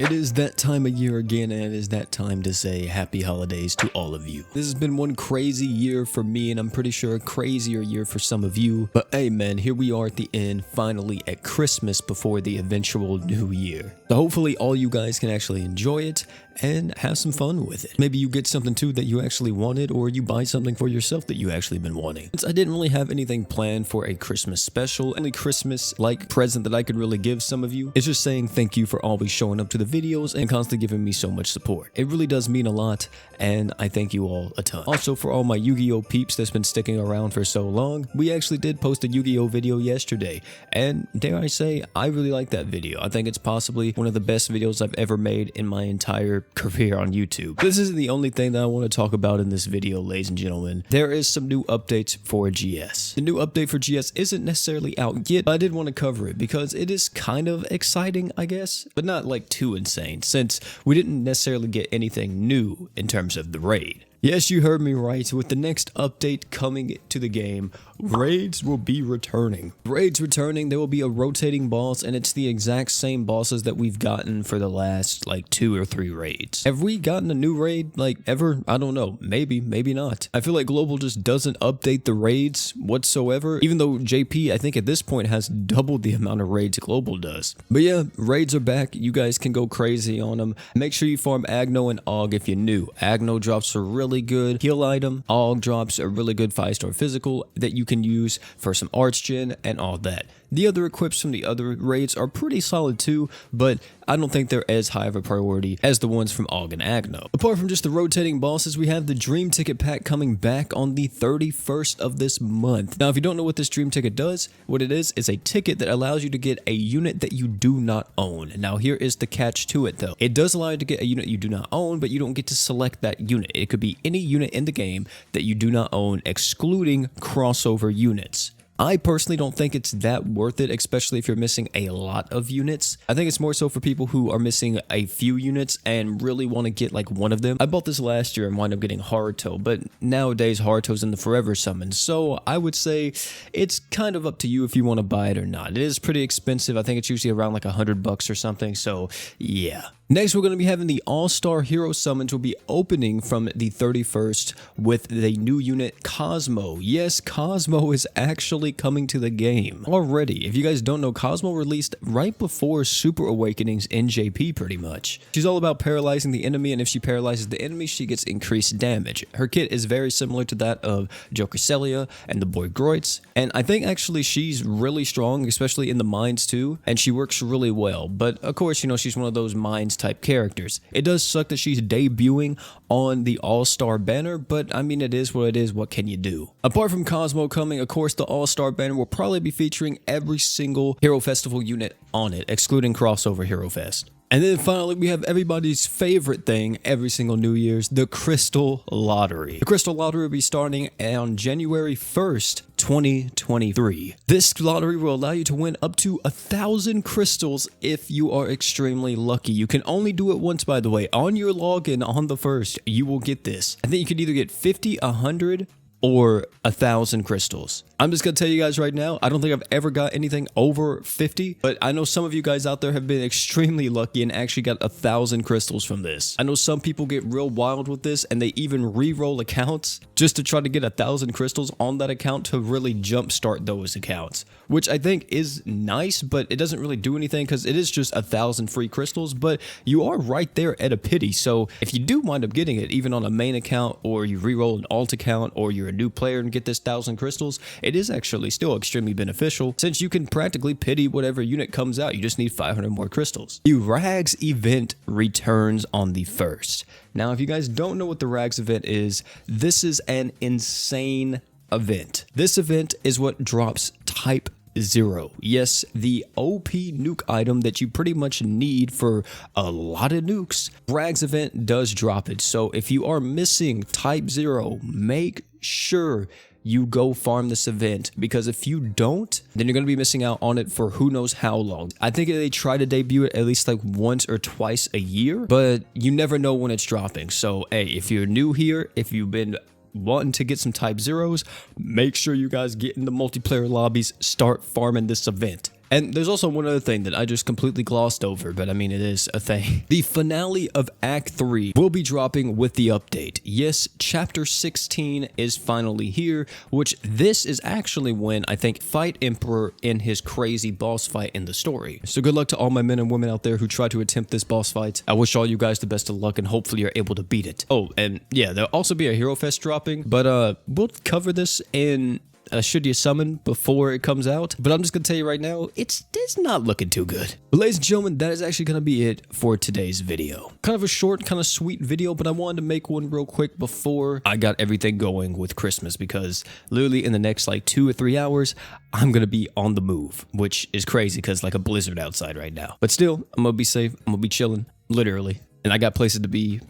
It is that time of year again, and it is that time to say happy holidays to all of you. This has been one crazy year for me, and I'm pretty sure a crazier year for some of you. But hey man, here we are at the end, finally at Christmas before the eventual new year. So hopefully all you guys can actually enjoy it and have some fun with it. Maybe you get something too that you actually wanted, or you buy something for yourself that you actually been wanting. Since I didn't really have anything planned for a Christmas special, only Christmas-like present that I could really give some of you is just saying thank you for always showing up to the videos and constantly giving me so much support. It really does mean a lot, and I thank you all a ton. Also, for all my Yu-Gi-Oh peeps that's been sticking around for so long, we actually did post a Yu-Gi-Oh video yesterday, and dare I say, I really like that video. I think it's possibly one of the best videos I've ever made in my entire career on YouTube. This isn't the only thing that I want to talk about in this video, ladies and gentlemen. There is some new updates for GS. The new update for GS isn't necessarily out yet, but I did want to cover it because it is kind of exciting, I guess, but not like too insane, since we didn't necessarily get anything new in terms of the raid. Yes, you heard me right. With the next update coming to the game, raids will be returning. Raids returning, there will be a rotating boss, and it's the exact same bosses that we've gotten for the last like 2 or 3 raids. Have we gotten a new raid like ever? I don't know. Maybe, maybe not. I feel like Global just doesn't update the raids whatsoever, even though JP, I think at this point, has doubled the amount of raids Global does. But yeah, raids are back. You guys can go crazy on them. Make sure you farm Agno and Og if you're new. Agno drops a really good heal item. Og drops a really good 5-star physical that you can use for some arts gen and all that. The other equips from the other raids are pretty solid too, but I don't think they're as high of a priority as the ones from Og and Agno. Apart from just the rotating bosses, we have the Dream Ticket pack coming back on the 31st of this month. Now, if you don't know what this Dream Ticket does, what it is a ticket that allows you to get a unit that you do not own. Now, here is the catch to it though. It does allow you to get a unit you do not own, but you don't get to select that unit. It could be any unit in the game that you do not own, excluding crossover units. I personally don't think it's that worth it, especially if you're missing a lot of units. I think it's more so for people who are missing a few units and really want to get like one of them. I bought this last year and wound up getting Haruto, but nowadays Haruto's in the forever summon, so I would say it's kind of up to you if you want to buy it or not. It is pretty expensive. I think it's usually around like $100 or something, so yeah. Next, we're going to be having the All-Star Hero Summons will be opening from the 31st with the new unit Cosmo. Yes, Cosmo is actually coming to the game already. If you guys don't know, Cosmo released right before Super Awakenings in JP pretty much. She's all about paralyzing the enemy, and if she paralyzes the enemy, she gets increased damage. Her kit is very similar to that of Joker Celia and the boy Groitz, and I think actually she's really strong, especially in the mines too, and she works really well. But of course, you know, she's one of those mines type characters. It does suck that she's debuting on the All-Star banner, but I mean, it is what it is. What can you do? Apart from Cosmo coming, of course, the All-Star banner will probably be featuring every single Hero Festival unit on it, excluding Crossover Hero Fest. And then finally, we have everybody's favorite thing every single New Year's, the Crystal Lottery. The Crystal Lottery will be starting on January 1st, 2023. This lottery will allow you to win up to 1,000 crystals if you are extremely lucky. You can only do it once, by the way. On your login on the 1st, you will get this. I think you could either get 50, 100, or 1,000 crystals. I'm just gonna tell you guys right now, I don't think I've ever got anything over 50, but I know some of you guys out there have been extremely lucky and actually got 1,000 crystals from this. I know some people get real wild with this and they even re-roll accounts just to try to get 1,000 crystals on that account to really jumpstart those accounts, which I think is nice, but it doesn't really do anything because it is just 1,000 free crystals, but you are right there at a pity. So if you do wind up getting it, even on a main account, or you re-roll an alt account, or you're a new player and get this 1,000 crystals, it is actually still extremely beneficial since you can practically pity whatever unit comes out. You just need 500 more crystals. The Rags event returns on the 1st. Now, if you guys don't know what the Rags event is, this is an insane event. This event is what drops Type 0. Yes, the OP nuke item that you pretty much need for a lot of nukes. Rags event does drop it. So if you are missing Type 0, make sure you go farm this event, because if you don't, then you're going to be missing out on it for who knows how long. I think they try to debut it at least like once or twice a year, but you never know when it's dropping. So hey, if you're new here, if you've been wanting to get some Type Zeros, make sure you guys get in the multiplayer lobbies, start farming this event. And there's also one other thing that I just completely glossed over, but I mean, it is a thing. The finale of Act 3 will be dropping with the update. Yes, Chapter 16 is finally here, which this is actually when I think fight Emperor in his crazy boss fight in the story. So good luck to all my men and women out there who try to attempt this boss fight. I wish all you guys the best of luck and hopefully you're able to beat it. Oh, and yeah, there'll also be a Hero Fest dropping, but we'll cover this in Should You Summon before it comes out, but I'm just gonna tell you right now, it's not looking too good. But ladies and gentlemen, that is actually gonna be it for today's video. Kind of a short, kind of sweet video, but I wanted to make one real quick before I got everything going with Christmas, because literally in the next like 2 or 3 hours, I'm gonna be on the move, which is crazy because like a blizzard outside right now. But still, I'm gonna be safe, I'm gonna be chilling, literally, and I got places to be,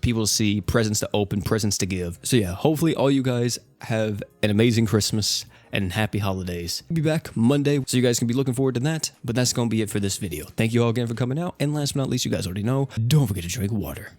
people to see, presents to open, presents to give. So yeah, hopefully all you guys have an amazing Christmas and happy holidays. I'll be back Monday, so you guys can be looking forward to that. But that's gonna be it for this video. Thank you all again for coming out. And last but not least, you guys already know, don't forget to drink water.